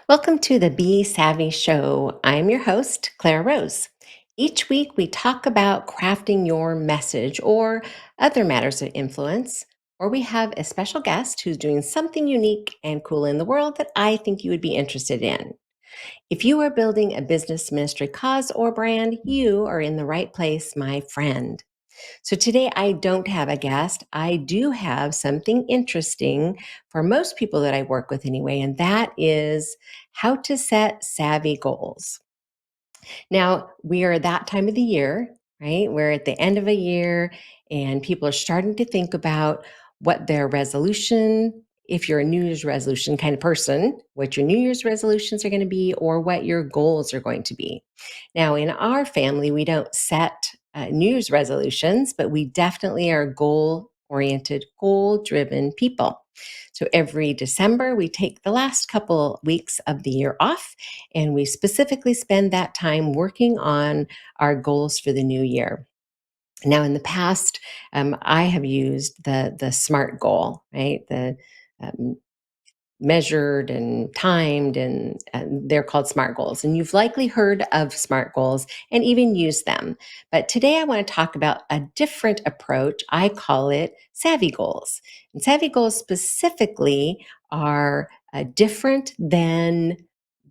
Welcome to the Be Savvy Show. I'm your host, Clara Rose. Each week, we talk about crafting your message or other matters of influence, or we have a special guest who's doing something unique and cool in the world that I think you would be interested in. If you are building a business, ministry, cause, or brand, you are in the right place, my friend. So today I don't have a guest. I do have something interesting for most people that I work with anyway, and that is how to set savvy goals. Now, we are that time of the year, right? We're at the end of a year and people are starting to think about what their resolution, if you're a New Year's resolution kind of person, what your New Year's resolutions are going to be or what your goals are going to be. Now, in our family, we don't set New Year's resolutions, but we definitely are goal oriented, goal driven people. So every December, we take the last couple weeks of the year off and we specifically spend that time working on our goals for the new year. Now, in the past, I have used the SMART goal, right? The um, measured and timed, and they're called SMART goals. And you've likely heard of SMART goals and even used them. But today I want to talk about a different approach. I call it savvy goals. And savvy goals specifically are different than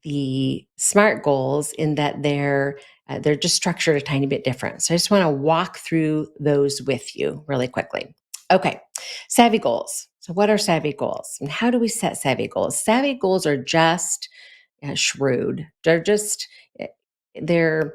the SMART goals in that they're just structured a tiny bit different. So I just want to walk through those with you really quickly. Okay, savvy goals. So, what are savvy goals and how do we set savvy goals? Savvy goals are just shrewd. Eh, they're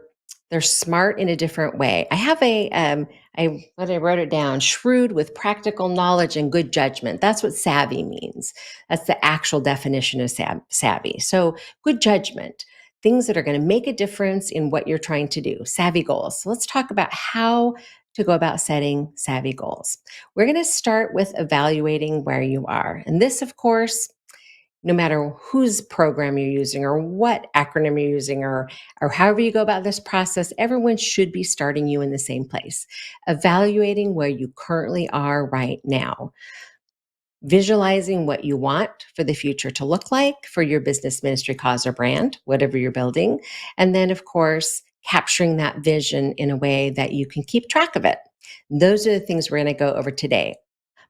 they're smart in a different way. I have I wrote it down. Shrewd with practical knowledge and good judgment. That's what savvy means. That's the actual definition of savvy. So, good judgment. Things that are going to make a difference in what you're trying to do. Savvy goals. So let's talk about how to go about setting savvy goals. We're going to start with evaluating where you are. And this, of course, no matter whose program you're using or what acronym you're using or however you go about this process, everyone should be starting you in the same place, evaluating where you currently are right now, visualizing what you want for the future to look like for your business, ministry, cause, or brand, whatever you're building. And then, of course, capturing that vision in a way that you can keep track of it. Those are the things we're going to go over today.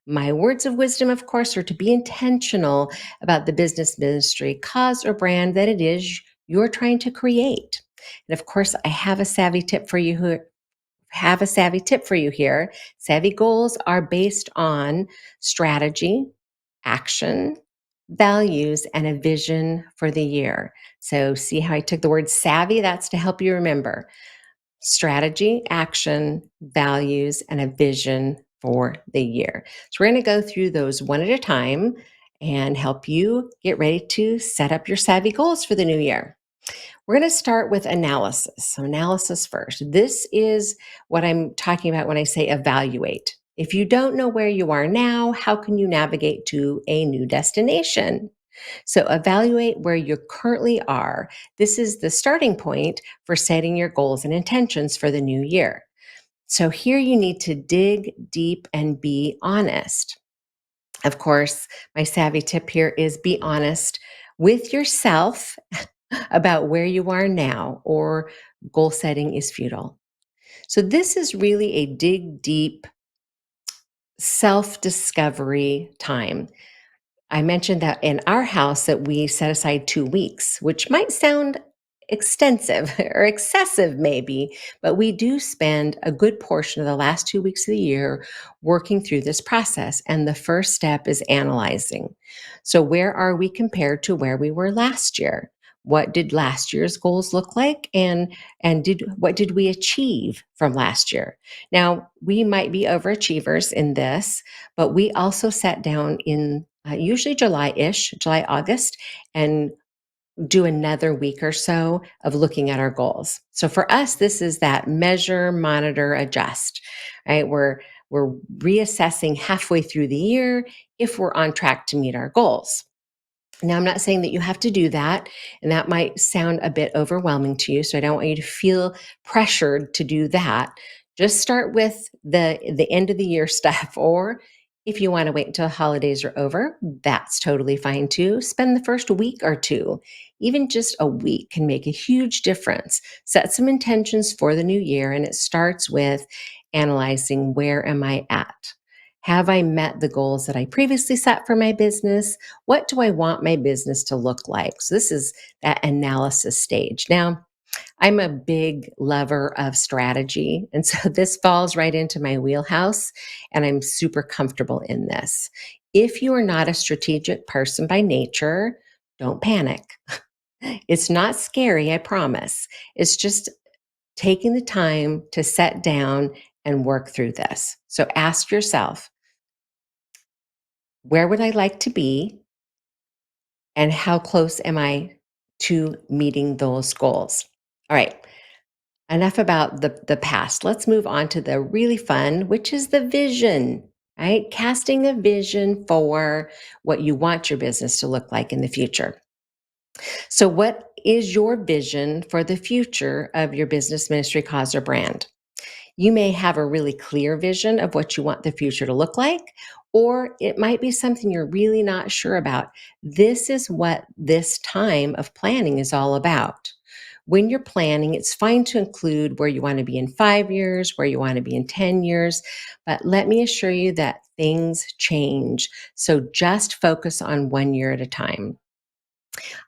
My words of wisdom, of course, are to be intentional about the business, ministry, cause, or brand that it is you're trying to create. And of course, I have a savvy tip for you here. Savvy goals are based on strategy, action, values, and a vision for the year. So, see how I took the word savvy? That's to help you remember strategy, action, values, and a vision for the year. So, we're going to go through those one at a time and help you get ready to set up your savvy goals for the new year. We're going to start with analysis. So, analysis first. This is what I'm talking about when I say evaluate. If you don't know where you are now, how can you navigate to a new destination? So, evaluate where you currently are. This is the starting point for setting your goals and intentions for the new year. So, here you need to dig deep and be honest. Of course, my savvy tip here is be honest with yourself about where you are now, or goal setting is futile. So, this is really a dig deep self discovery time. I mentioned that in our house that we set aside 2 weeks, which might sound extensive or excessive maybe, but we do spend a good portion of the last 2 weeks of the year working through this process. And the first step is analyzing. So where are we compared to where we were last year? What did last year's goals look like? And what did we achieve from last year? Now, we might be overachievers in this, but we also sat down in usually July-ish, July, August, and do another week or so of looking at our goals. So for us, this is that measure, monitor, adjust, right? We're reassessing halfway through the year if we're on track to meet our goals. Now, I'm not saying that you have to do that, and that might sound a bit overwhelming to you. So I don't want you to feel pressured to do that. Just start with the end of the year stuff, or If you want to wait until holidays are over, that's totally fine too. Spend the first week or two. Even just a week can make a huge difference. Set some intentions for the new year, and it starts with analyzing, where am I at? Have I met the goals that I previously set for my business? What do I want my business to look like? So, this is that analysis stage. Now, I'm a big lover of strategy. And so this falls right into my wheelhouse, and I'm super comfortable in this. If you are not a strategic person by nature, don't panic. It's not scary, I promise. It's just taking the time to set down and work through this. So ask yourself, where would I like to be? And how close am I to meeting those goals? All right. Enough about the past. Let's move on to the really fun, which is the vision, right? Casting a vision for what you want your business to look like in the future. So, what is your vision for the future of your business, ministry, cause, or brand? You may have a really clear vision of what you want the future to look like, or it might be something you're really not sure about. This is what this time of planning is all about. When you're planning, it's fine to include where you want to be in 5 years, where you want to be in 10 years, but let me assure you that things change. So just focus on 1 year at a time.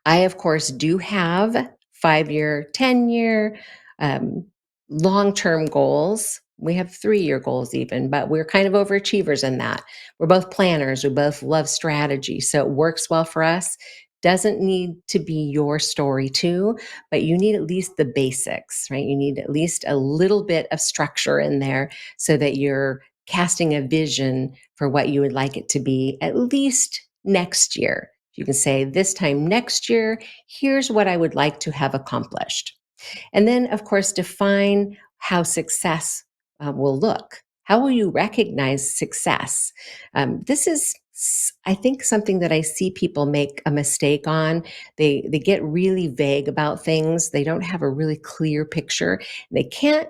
I, of course, do have 5 year, 10 year, um, long term goals. We have 3 year goals, even, but we're kind of overachievers in that. We're both planners. We both love strategy. So it works well for us. Doesn't need to be your story, too, but you need at least the basics, right? You need at least a little bit of structure in there so that you're casting a vision for what you would like it to be at least next year. You can say, this time next year, here's what I would like to have accomplished. And then, of course, define how success will look. How will you recognize success? This is, I think, something that I see people make a mistake on. They get really vague about things. They don't have a really clear picture. They can't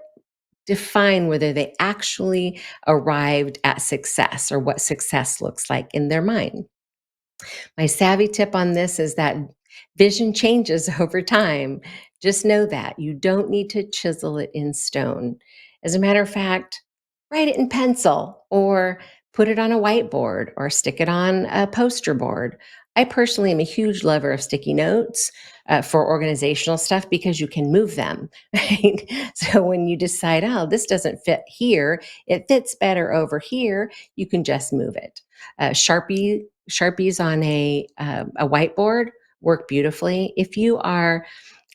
define whether they actually arrived at success or what success looks like in their mind. My savvy tip on this is that vision changes over time. Just know that you don't need to chisel it in stone. As a matter of fact, write it in pencil or put it on a whiteboard or stick it on a poster board. I personally am a huge lover of sticky notes for organizational stuff because you can move them, right? So when you decide, oh, this doesn't fit here, it fits better over here, you can just move it. Sharpies on a whiteboard work beautifully. If you are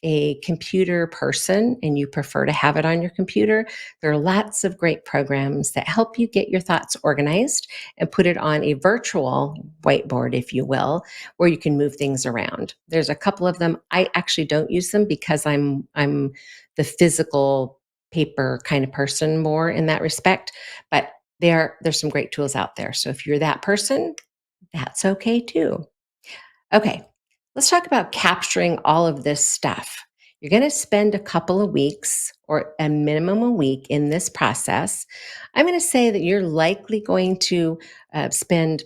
a computer person and you prefer to have it on your computer, there are lots of great programs that help you get your thoughts organized and put it on a virtual whiteboard, if you will, where you can move things around. There's a couple of them. I actually don't use them because I'm the physical paper kind of person more in that respect, but there's some great tools out there. So if you're that person, that's okay too. Okay, let's talk about capturing all of this stuff. You're going to spend a couple of weeks or a minimum a week in this process. I'm going to say that you're likely going to spend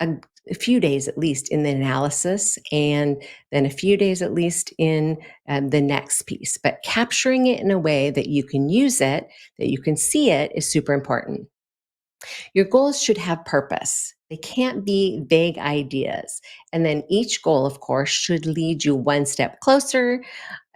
a, a few days at least in the analysis and then a few days at least in the next piece. But capturing it in a way that you can use it, that you can see it, is super important. Your goals should have purpose. They can't be vague ideas. And then each goal, of course, should lead you one step closer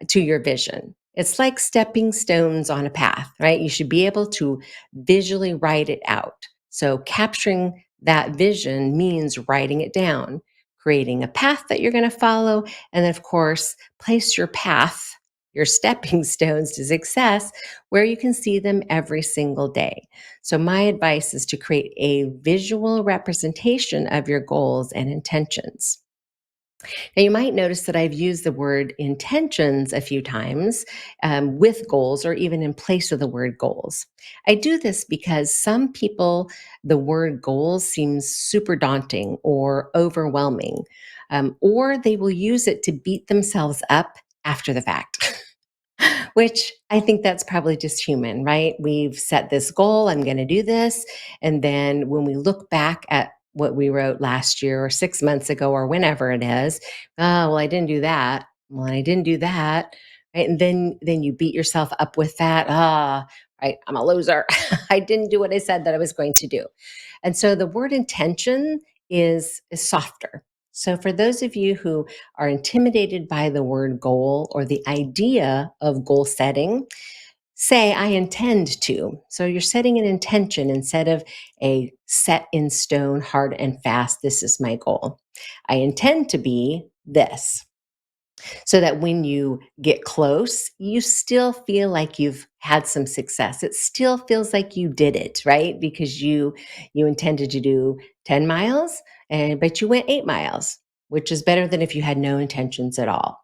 to your vision. It's like stepping stones on a path, right? You should be able to visually write it out. So capturing that vision means writing it down, creating a path that you're going to follow, and then, of course, place your path, your stepping stones to success where you can see them every single day. So my advice is to create a visual representation of your goals and intentions. Now, you might notice that I've used the word intentions a few times with goals or even in place of the word goals. I do this because some people, the word goals seems super daunting or overwhelming, or they will use it to beat themselves up after the fact. which I think that's probably just human, right? We've set this goal, I'm going to do this. And then when we look back at what we wrote last year or 6 months ago or whenever it is, oh, well, I didn't do that. Well, I didn't do that. Right. And then you beat yourself up with that. Right. I'm a loser. I didn't do what I said that I was going to do. And so the word intention is softer. So for those of you who are intimidated by the word goal or the idea of goal setting, say, I intend to. So you're setting an intention instead of a set in stone, hard and fast, this is my goal. I intend to be this. So that when you get close, you still feel like you've had some success. It still feels like you did it, right? Because you intended to do 10 miles, and but you went 8 miles, which is better than if you had no intentions at all.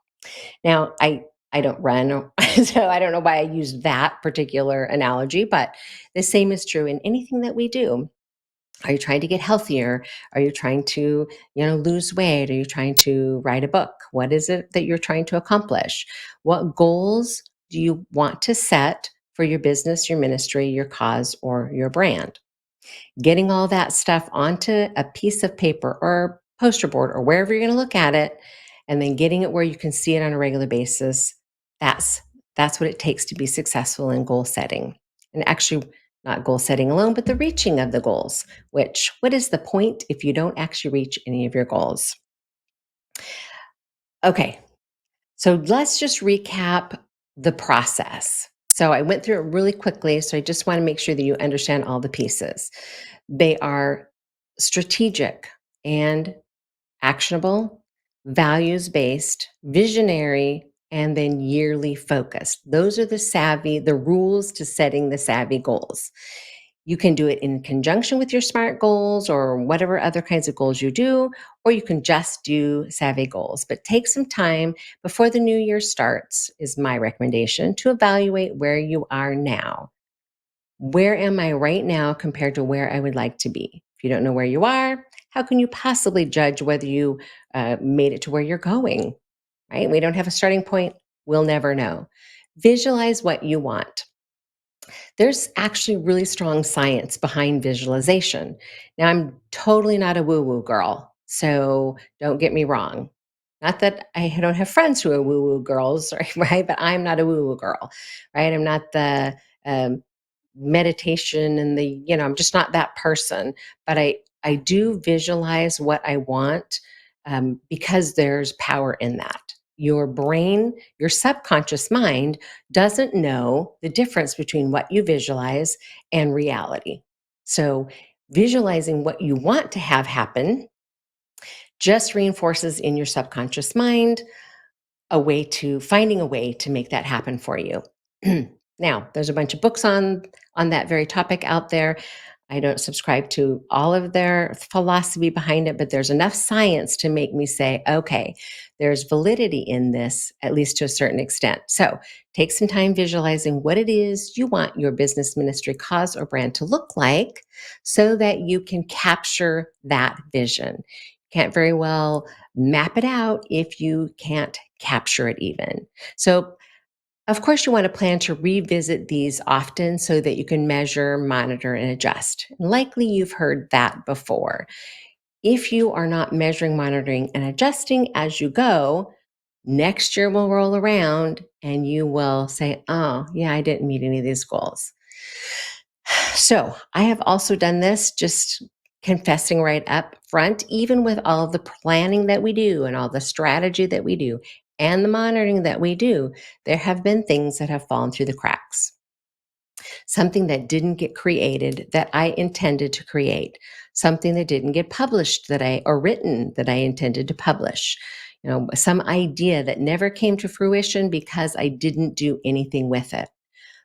Now, I don't run, so I don't know why I used that particular analogy, but the same is true in anything that we do. Are you trying to get healthier? Are you trying to, lose weight? Are you trying to write a book? What is it that you're trying to accomplish? What goals do you want to set for your business, your ministry, your cause, or your brand? Getting all that stuff onto a piece of paper or poster board or wherever you're going to look at it, and then getting it where you can see it on a regular basis. That's that's what it takes to be successful in goal setting. And actually, not goal setting alone, but the reaching of the goals. Which, what is the point if you don't actually reach any of your goals? Okay, so let's just recap the process. So I went through it really quickly. So I just want to make sure that you understand all the pieces. They are strategic and actionable, values based, visionary, and then yearly focused. Those are the rules to setting the savvy goals. You can do it in conjunction with your SMART goals or whatever other kinds of goals you do, or you can just do savvy goals. But take some time before the new year starts, is my recommendation, to evaluate where you are now. Where am I right now compared to where I would like to be? If you don't know where you are, how can you possibly judge whether you made it to where you're going? Right? We don't have a starting point. We'll never know. Visualize what you want. There's actually really strong science behind visualization. Now, I'm totally not a woo woo girl, so don't get me wrong. Not that I don't have friends who are woo woo girls, right? But I'm not a woo woo girl, right? I'm not the um, meditation and I'm just not that person. But I do visualize what I want, because there's power in that. Your brain, your subconscious mind doesn't know the difference between what you visualize and reality. So visualizing what you want to have happen just reinforces in your subconscious mind finding a way to make that happen for you. Now, there's a bunch of books on that very topic out there. I don't subscribe to all of their philosophy behind it, but there's enough science to make me say, okay, there's validity in this, at least to a certain extent. So take some time visualizing what it is you want your business, ministry, cause, or brand to look like so that you can capture that vision. Can't very well map it out if you can't capture it even. So of course, you want to plan to revisit these often so that you can measure, monitor, and adjust. Likely you've heard that before. If you are not measuring, monitoring, and adjusting as you go, next year will roll around and you will say, oh, yeah, I didn't meet any of these goals. So I have also done this, just confessing right up front, even with all of the planning that we do and all the strategy that we do and the monitoring that we do, there have been things that have fallen through the cracks. Something that didn't get created that I intended to create, something that didn't get published or written that I intended to publish. Some idea that never came to fruition because I didn't do anything with it.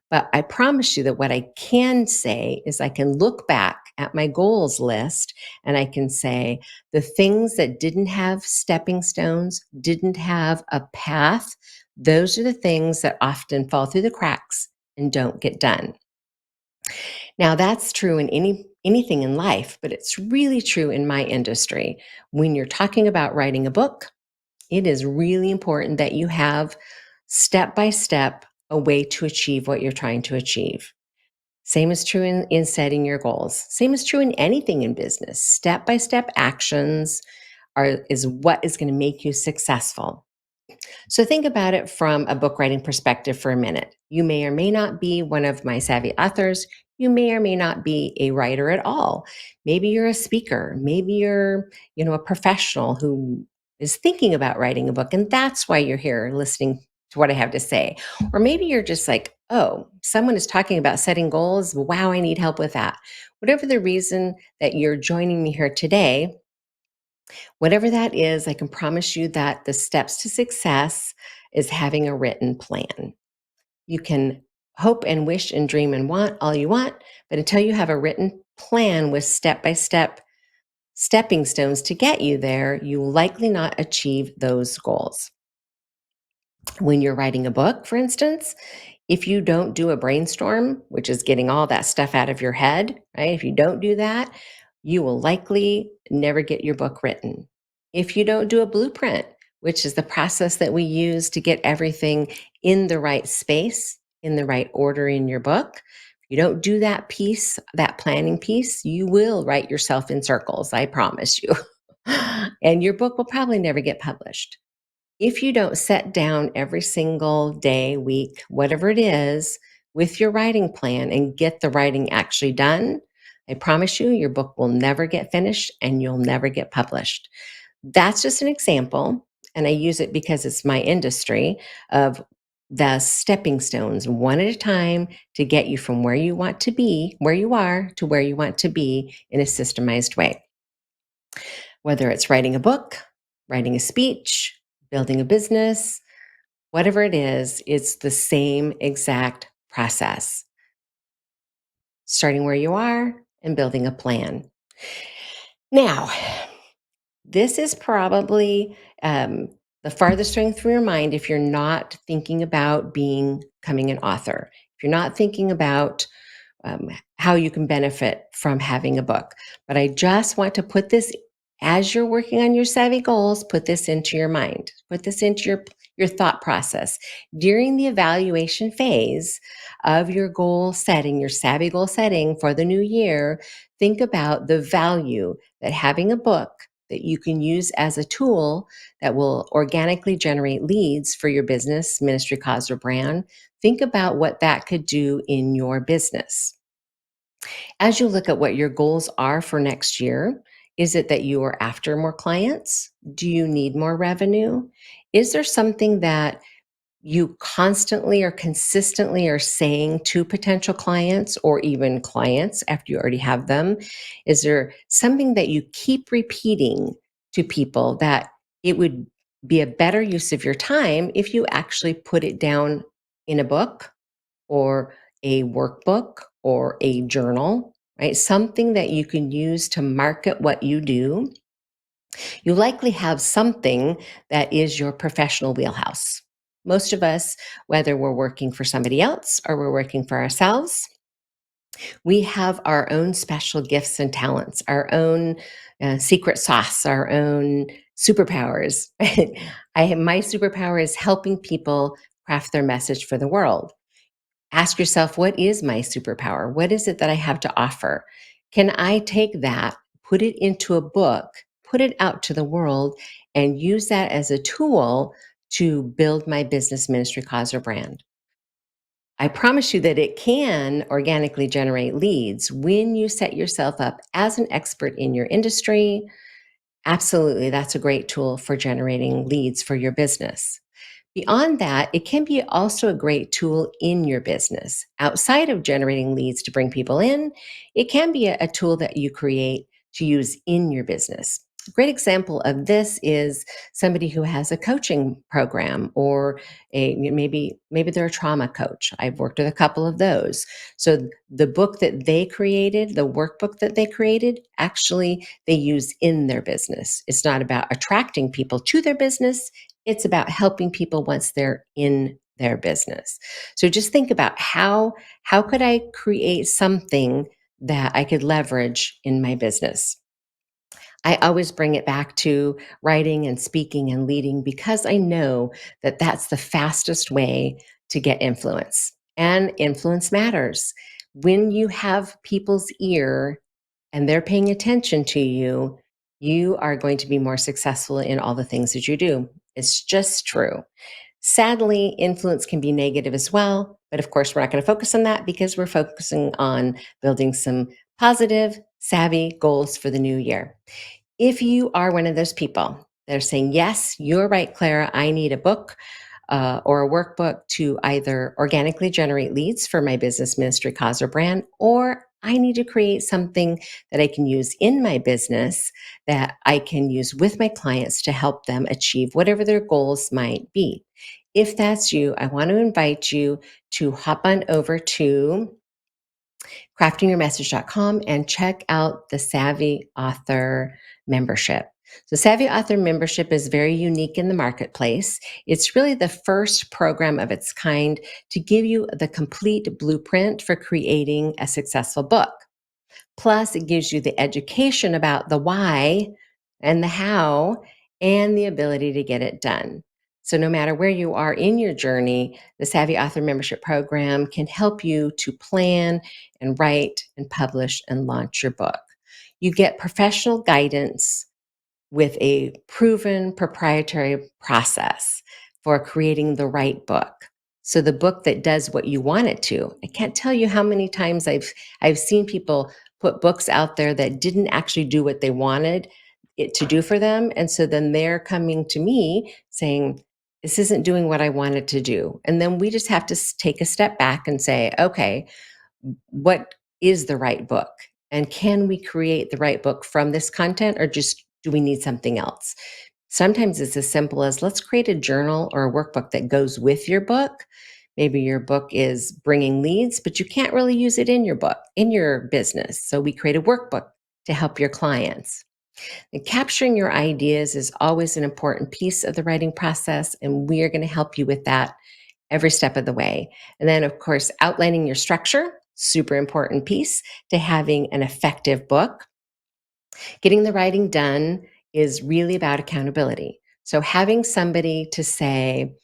But I promise you that what I can say is I can look back at my goals list and I can say the things that didn't have stepping stones, didn't have a path, those are the things that often fall through the cracks and don't get done. Now that's true in anything in life, but it's really true in my industry. When you're talking about writing a book, it is really important that you have step by step a way to achieve what you're trying to achieve. Same is true in setting your goals. Same is true in anything in business. Step by step actions is what is going to make you successful. So think about it from a book writing perspective for a minute. You may or may not be one of my savvy authors. You may or may not be a writer at all. Maybe you're a speaker. Maybe you're, a professional who is thinking about writing a book, and that's why you're here listening to what I have to say. Or maybe you're just like, oh, someone is talking about setting goals. Wow, I need help with that. Whatever the reason that you're joining me here today, whatever that is, I can promise you that the steps to success is having a written plan. You can hope and wish and dream and want all you want, but until you have a written plan with step by step stepping stones to get you there, you will likely not achieve those goals. When you're writing a book, for instance, if you don't do a brainstorm, which is getting all that stuff out of your head, right? If you don't do that, you will likely never get your book written. If you don't do a blueprint, which is the process that we use to get everything in the right space, in the right order in your book, if you don't do that piece, that planning piece, you will write yourself in circles, I promise you. And your book will probably never get published. If you don't set down every single day, week, whatever it is, with your writing plan and get the writing actually done, I promise you, your book will never get finished and you'll never get published. That's just an example. And I use it because it's my industry of the stepping stones, one at a time, to get you from where you want to be, where you are, to where you want to be in a systemized way. Whether it's writing a book, writing a speech, building a business, whatever it is, it's the same exact process. Starting where you are and building a plan. Now, this is probably the farthest thing through your mind if you're not thinking about becoming an author. If you're not thinking about how you can benefit from having a book. But I just want to put this, as you're working on your savvy goals, put this into your mind, put this into your thought process. During the evaluation phase of your goal setting, your savvy goal setting for the new year, think about the value that having a book that you can use as a tool that will organically generate leads for your business, ministry, cause, or brand. Think about what that could do in your business. As you look at what your goals are for next year, is it that you are after more clients? Do you need more revenue? Is there something that you constantly or consistently are saying to potential clients or even clients after you already have them? Is there something that you keep repeating to people that it would be a better use of your time if you actually put it down in a book or a workbook or a journal, right? Something that you can use to market what you do. You likely have something that is your professional wheelhouse. Most of us, whether we're working for somebody else or we're working for ourselves, we have our own special gifts and talents, our own secret sauce, our own superpowers. My superpower is helping people craft their message for the world. Ask yourself, what is my superpower? What is it that I have to offer? Can I take that, put it into a book, put it out to the world, and use that as a tool to build my business, ministry, cause, or brand? I promise you that it can organically generate leads when you set yourself up as an expert in your industry. Absolutely, that's a great tool for generating leads for your business. Beyond that, it can be also a great tool in your business. Outside of generating leads to bring people in, it can be a tool that you create to use in your business. A great example of this is somebody who has a coaching program or maybe they're a trauma coach. I've worked with a couple of those. So the book that they created, the workbook that they created, actually they use in their business. It's not about attracting people to their business. It's about helping people once they're in their business. So just think about how could I create something that I could leverage in my business? I always bring it back to writing and speaking and leading because I know that that's the fastest way to get influence, and influence matters. When you have people's ear and they're paying attention to you, you are going to be more successful in all the things that you do. It's just true. Sadly, influence can be negative as well, but of course, we're not going to focus on that because we're focusing on building some positive, savvy goals for the new year. If you are one of those people that are saying, yes, you're right, Clara, I need a book or a workbook to either organically generate leads for my business, ministry, cause, or brand, or I need to create something that I can use in my business that I can use with my clients to help them achieve whatever their goals might be. If that's you, I want to invite you to hop on over to craftingyourmessage.com and check out the Savvy Author membership. So, Savvy Author membership is very unique in the marketplace. It's really the first program of its kind to give you the complete blueprint for creating a successful book. Plus, it gives you the education about the why and the how and the ability to get it done. So, no matter where you are in your journey, the Savvy Author Membership Program can help you to plan and write and publish and launch your book. You get professional guidance with a proven proprietary process for creating the right book. So the book that does what you want it to. I can't tell you how many times I've seen people put books out there that didn't actually do what they wanted it to do for them. And so then they're coming to me saying, this isn't doing what I wanted to do. And then we just have to take a step back and say, okay, what is the right book? And can we create the right book from this content, or just do we need something else? Sometimes it's as simple as let's create a journal or a workbook that goes with your book. Maybe your book is bringing leads, but you can't really use it in your book, in your business. So we create a workbook to help your clients. And capturing your ideas is always an important piece of the writing process, and we are going to help you with that every step of the way. And then, of course, outlining your structure, super important piece to having an effective book. Getting the writing done is really about accountability. So having somebody to say,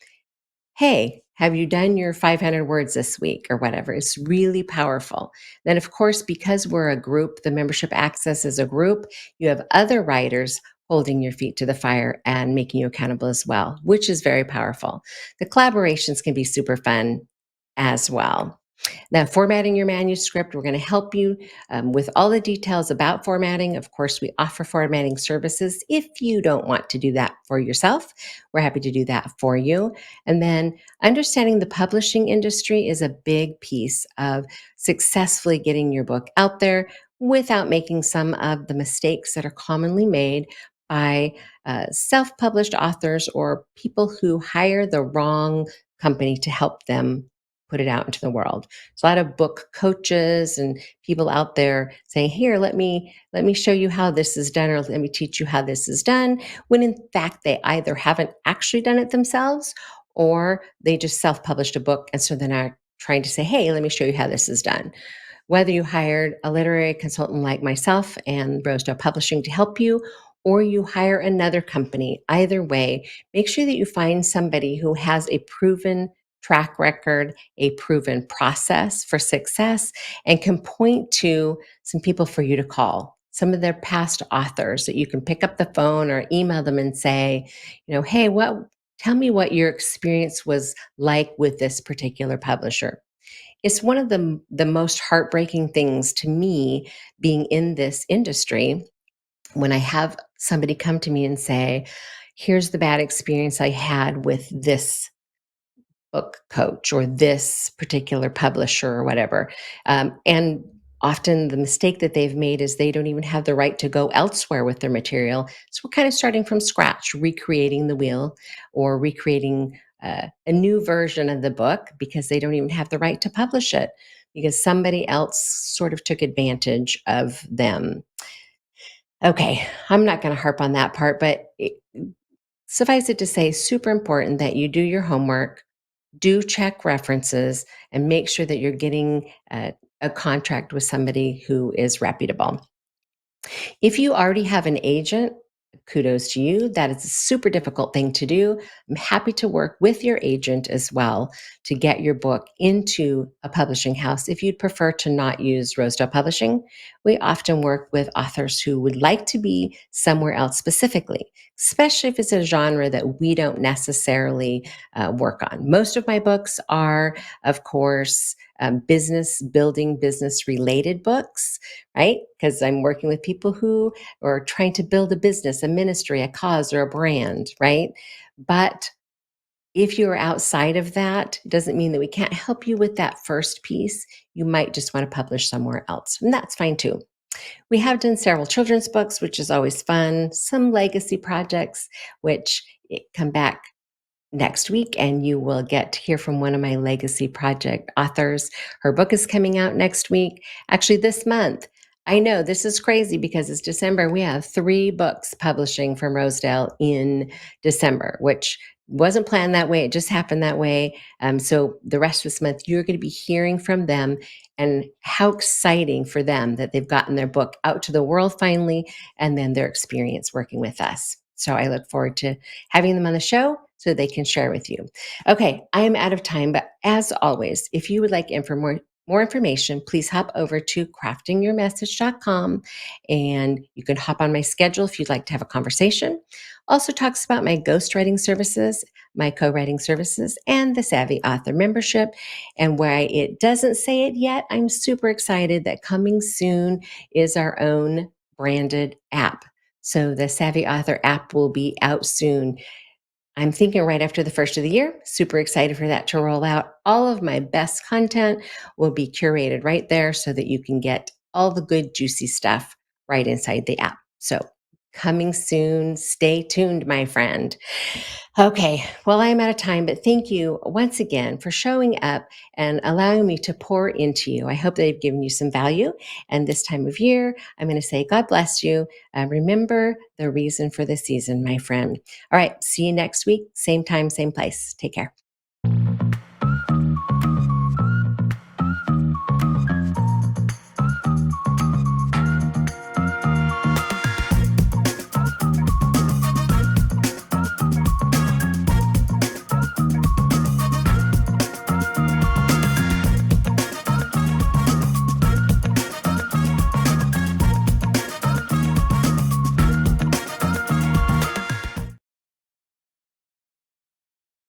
hey, have you done your 500 words this week or whatever? It's really powerful. Then, of course, because we're a group, the membership access is a group, you have other writers holding your feet to the fire and making you accountable as well, which is very powerful. The collaborations can be super fun as well. Now, formatting your manuscript, we're going to help you with all the details about formatting. Of course, we offer formatting services. If you don't want to do that for yourself, we're happy to do that for you. And then understanding the publishing industry is a big piece of successfully getting your book out there without making some of the mistakes that are commonly made by self-published authors or people who hire the wrong company to help them put it out into the world. There's a lot of book coaches and people out there saying, "Here, let me show you how this is done, or let me teach you how this is done," when in fact they either haven't actually done it themselves or they just self-published a book and so they're not trying to say, "Hey, let me show you how this is done." Whether you hired a literary consultant like myself and Rosedale Publishing to help you, or you hire another company, either way, make sure that you find somebody who has a proven track record, a proven process for success, and can point to some people for you to call, some of their past authors that you can pick up the phone or email them and say, hey, tell me what your experience was like with this particular publisher. It's one of the most heartbreaking things to me being in this industry when I have somebody come to me and say, here's the bad experience I had with this book coach or this particular publisher or whatever. And often the mistake that they've made is they don't even have the right to go elsewhere with their material. So we're kind of starting from scratch, recreating the wheel or recreating a new version of the book because they don't even have the right to publish it because somebody else sort of took advantage of them. Okay, I'm not going to harp on that part, but suffice it to say, super important that you do your homework, do check references, and make sure that you're getting a contract with somebody who is reputable. If you already have an agent, Kudos to you. That is a super difficult thing to do. I'm happy to work with your agent as well to get your book into a publishing house. If you'd prefer to not use Rosedale Publishing, we often work with authors who would like to be somewhere else specifically, especially if it's a genre that we don't necessarily work on. Most of my books are, of course, business building, business related books, right? Because I'm working with people who are trying to build a business, a ministry, a cause, or a brand, right? But if you're outside of that, it doesn't mean that we can't help you with that first piece. You might just want to publish somewhere else, and that's fine too. We have done several children's books, which is always fun, some legacy projects, which come back next week, and you will get to hear from one of my legacy project authors. Her book is coming out next week, actually this month. I know this is crazy because it's December. We have 3 books publishing from Rosedale in December, which wasn't planned that way. It just happened that way. So the rest of this month, you're going to be hearing from them, and how exciting for them that they've gotten their book out to the world finally, and then their experience working with us. So I look forward to having them on the show so they can share with you. Okay, I am out of time, but as always, if you would like more information, please hop over to craftingyourmessage.com, and you can hop on my schedule if you'd like to have a conversation. Also talks about my ghostwriting services, my co-writing services, and the Savvy Author membership. And why it doesn't say it yet, I'm super excited that coming soon is our own branded app. So the Savvy Author app will be out soon. I'm thinking right after the first of the year. Super excited for that to roll out. All of my best content will be curated right there so that you can get all the good, juicy stuff right inside the app. So, coming soon. Stay tuned, my friend. Okay, well, I'm out of time, but thank you once again for showing up and allowing me to pour into you. I hope they've given you some value. And this time of year, I'm going to say, God bless you. Remember the reason for the season, my friend. All right, see you next week, same time, same place. Take care.